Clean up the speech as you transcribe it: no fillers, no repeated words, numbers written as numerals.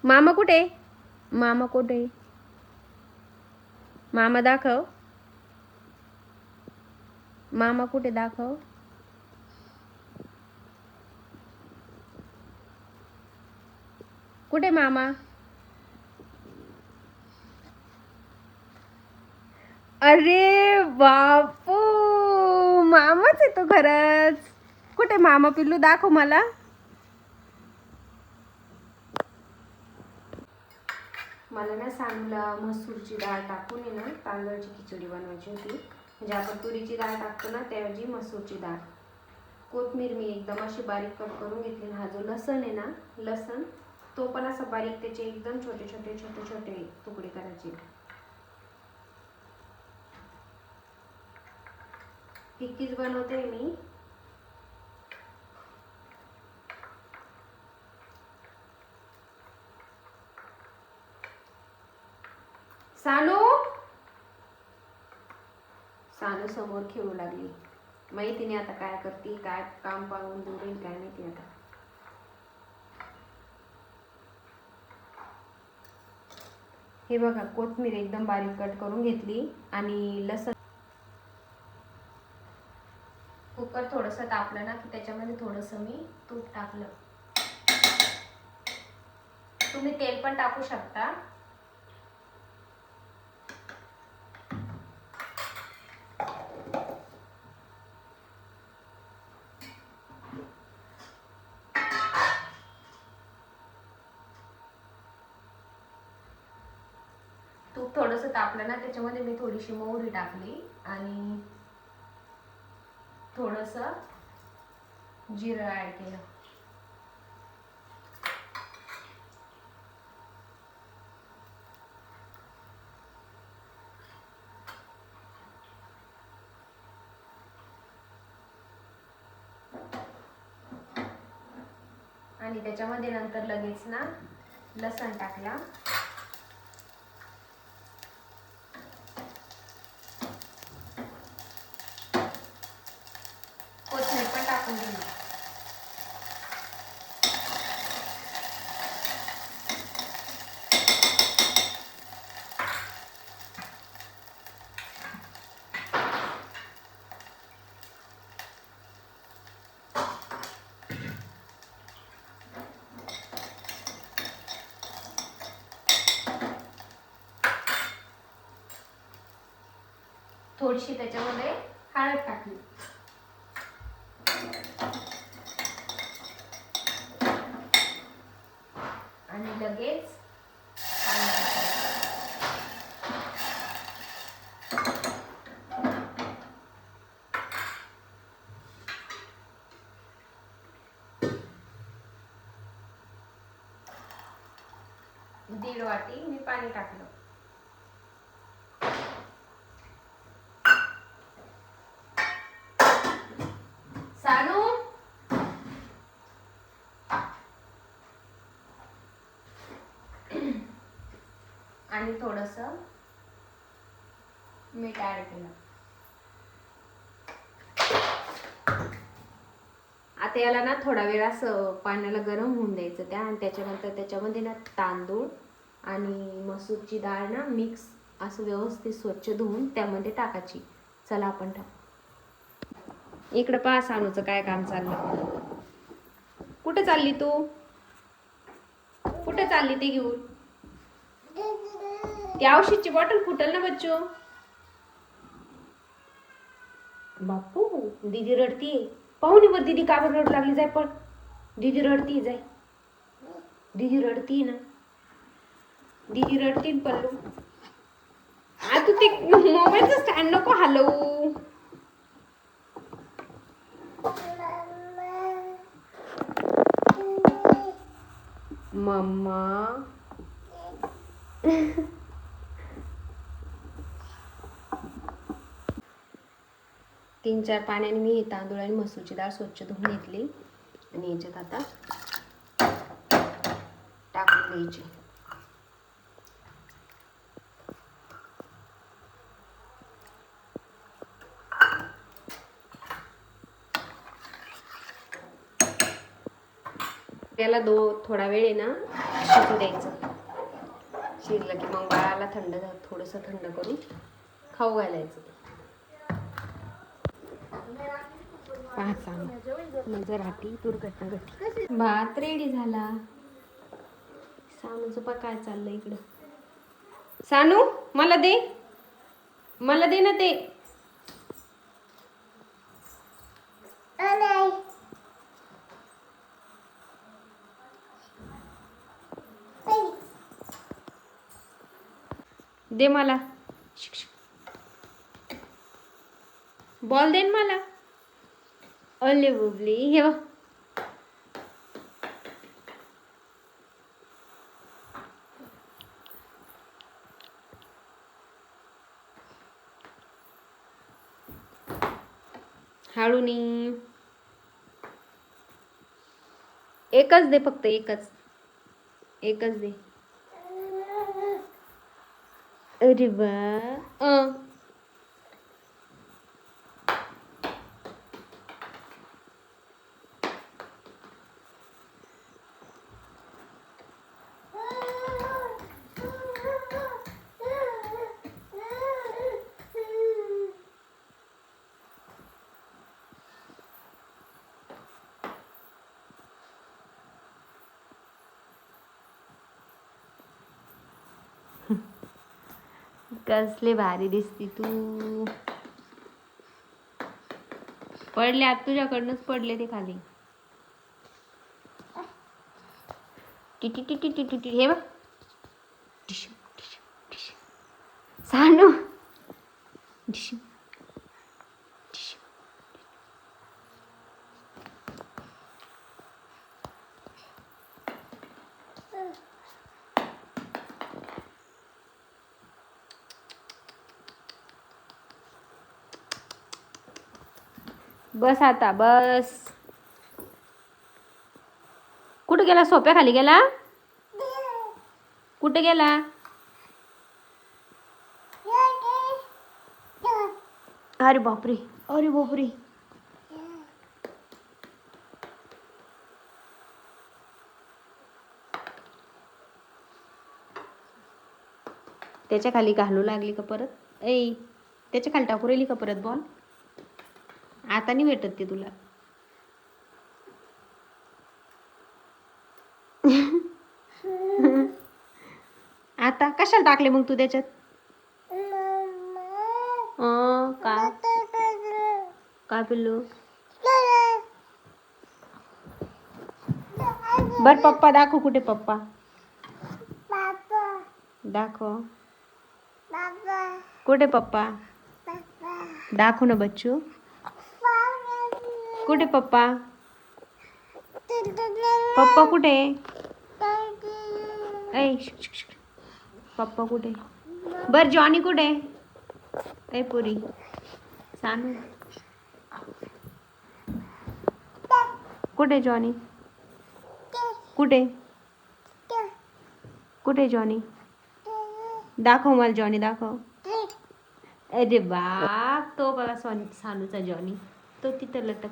मामा कुठे? मामा कुठे? मामा दाखव. मामा कुठे दाखव. कुठे मामा? अरे बापू, मामाच आहे तो खरंच. कुठे मामा पिल्लू दाखव मला. मला ना सांगला मसूरची डाळ टाकून आहे ना तांदळाची खिचडी बनवायची होती. म्हणजे आपण तुरीची डाळ टाकतो ना त्याऐवजी मसूरची डाळ. कोथिंबीर मी एकदम अशी बारीक कट करून घेतली. हा जो लसण आहे ना, लसण तो पण असा बारीक, त्याचे एकदम छोटे छोटे छोटे छोटे तुकडे करायचे. टिक्कीच बनवते मी. सानू, सानू समोर खेळू लागली. माहिती नाही आता काय करते, काय काम पाहून दूर काय माहिती आता. हे बघा, कोथिंबीर एकदम बारीक कट करून घेतली आणि लसण. कुकर थोडंसं तापलं ना की त्याच्यामध्ये थोडंसं मी तूप टाकलं. तुम्ही तेल पण टाकू शकता. तूप थोडंसं तापलं ना त्याच्यामध्ये मी थोडीशी मोहरी टाकली आणि थोडंसं जिरं ॲड केलं. आणि त्याच्यामध्ये नंतर लगेच ना लसण टाकला. कोथिंबीर पण टाकून दिली. थोडीशी त्याच्यामध्ये हळद टाकली. आणि लगेच दीड वाटी मी पाणी टाकलं. सानू, आणि थोडंसं मीठ ॲड केलं. आता याला ना थोडा वेळ असं पाण्याला गरम होऊन द्यायचं त्या, आणि त्याच्यानंतर त्याच्यामध्ये ना तांदूळ आणि मसूरची डाळ ना मिक्स असं व्यवस्थित स्वच्छ धुवून त्यामध्ये टाकायची. चला आपण टाकू. इकडं पहा सानूचं काय काम चाललं. कुठे चालली तू? कुठे चालली ते घेऊन? ती औषधची बॉटल फुटल ना बच्चू. बापू, दीदी रडतीये. पाहुणे वर दीदी का बरं रडू लागली? जाय पण, दीदी रडती. जाय, दीदी रडती ना. दीदी रडती पल्लू. तू ते मोबाईलचं स्टँड नको हलवू. मम्मा. 3-4 पाण्याने मी ही तांदूळ आणि मसूरची डाळ स्वच्छ धुवून घेतली आणि याच्यात आता टाकून द्यायची. याला थोडा वेळ आहे ना शिजू द्यायचं. शिजलं की मग बाळाला थोडंसं थंड करून खाऊ घालायचं. पाहाचा नजर हाटी दुर्घटना घटी. भात रेडी झाला. सानूचं पा काय चाललंय इकडं. सानू मला दे ना ते. दे मला. बॉल दे मला. ओले बुबली हे बघ. हळूनी एकच दे फक्त एकच दे. अरे वा. कसले भारी दिसती तू. पडले आत तुझ्याकडनंच पडले ते खाली. टिटी टिटी टिटी टिटी हे बघ. सानू बस आता बस. कुठे गेला. सोप्या खाली गेला. कुठे गेला. अरे बापरे अरे बापरे. त्याच्या खाली घालू लागली का परत. त्याच्या खाली टाकू राहिली का परत बॉल. आता नाही भेटत ते तुला. आता कशाला टाकले मग तू त्याच्यात. का पिल्लू. बर पप्पा दाखव. कुठे पप्पा दाखव. कुठे पप्पा दाखव ना बच्चू. कुठे पप्पा. पप्पा कुठे. पप्पा कुठे. बर जॉनी कुठे. पुरी सानू कुठे. जॉनी कुठे. कुठे जॉनी. दाखव मला जॉनी दाखव. अरे बाप तो बघा सानूचा जॉनी तो तिथं लटक.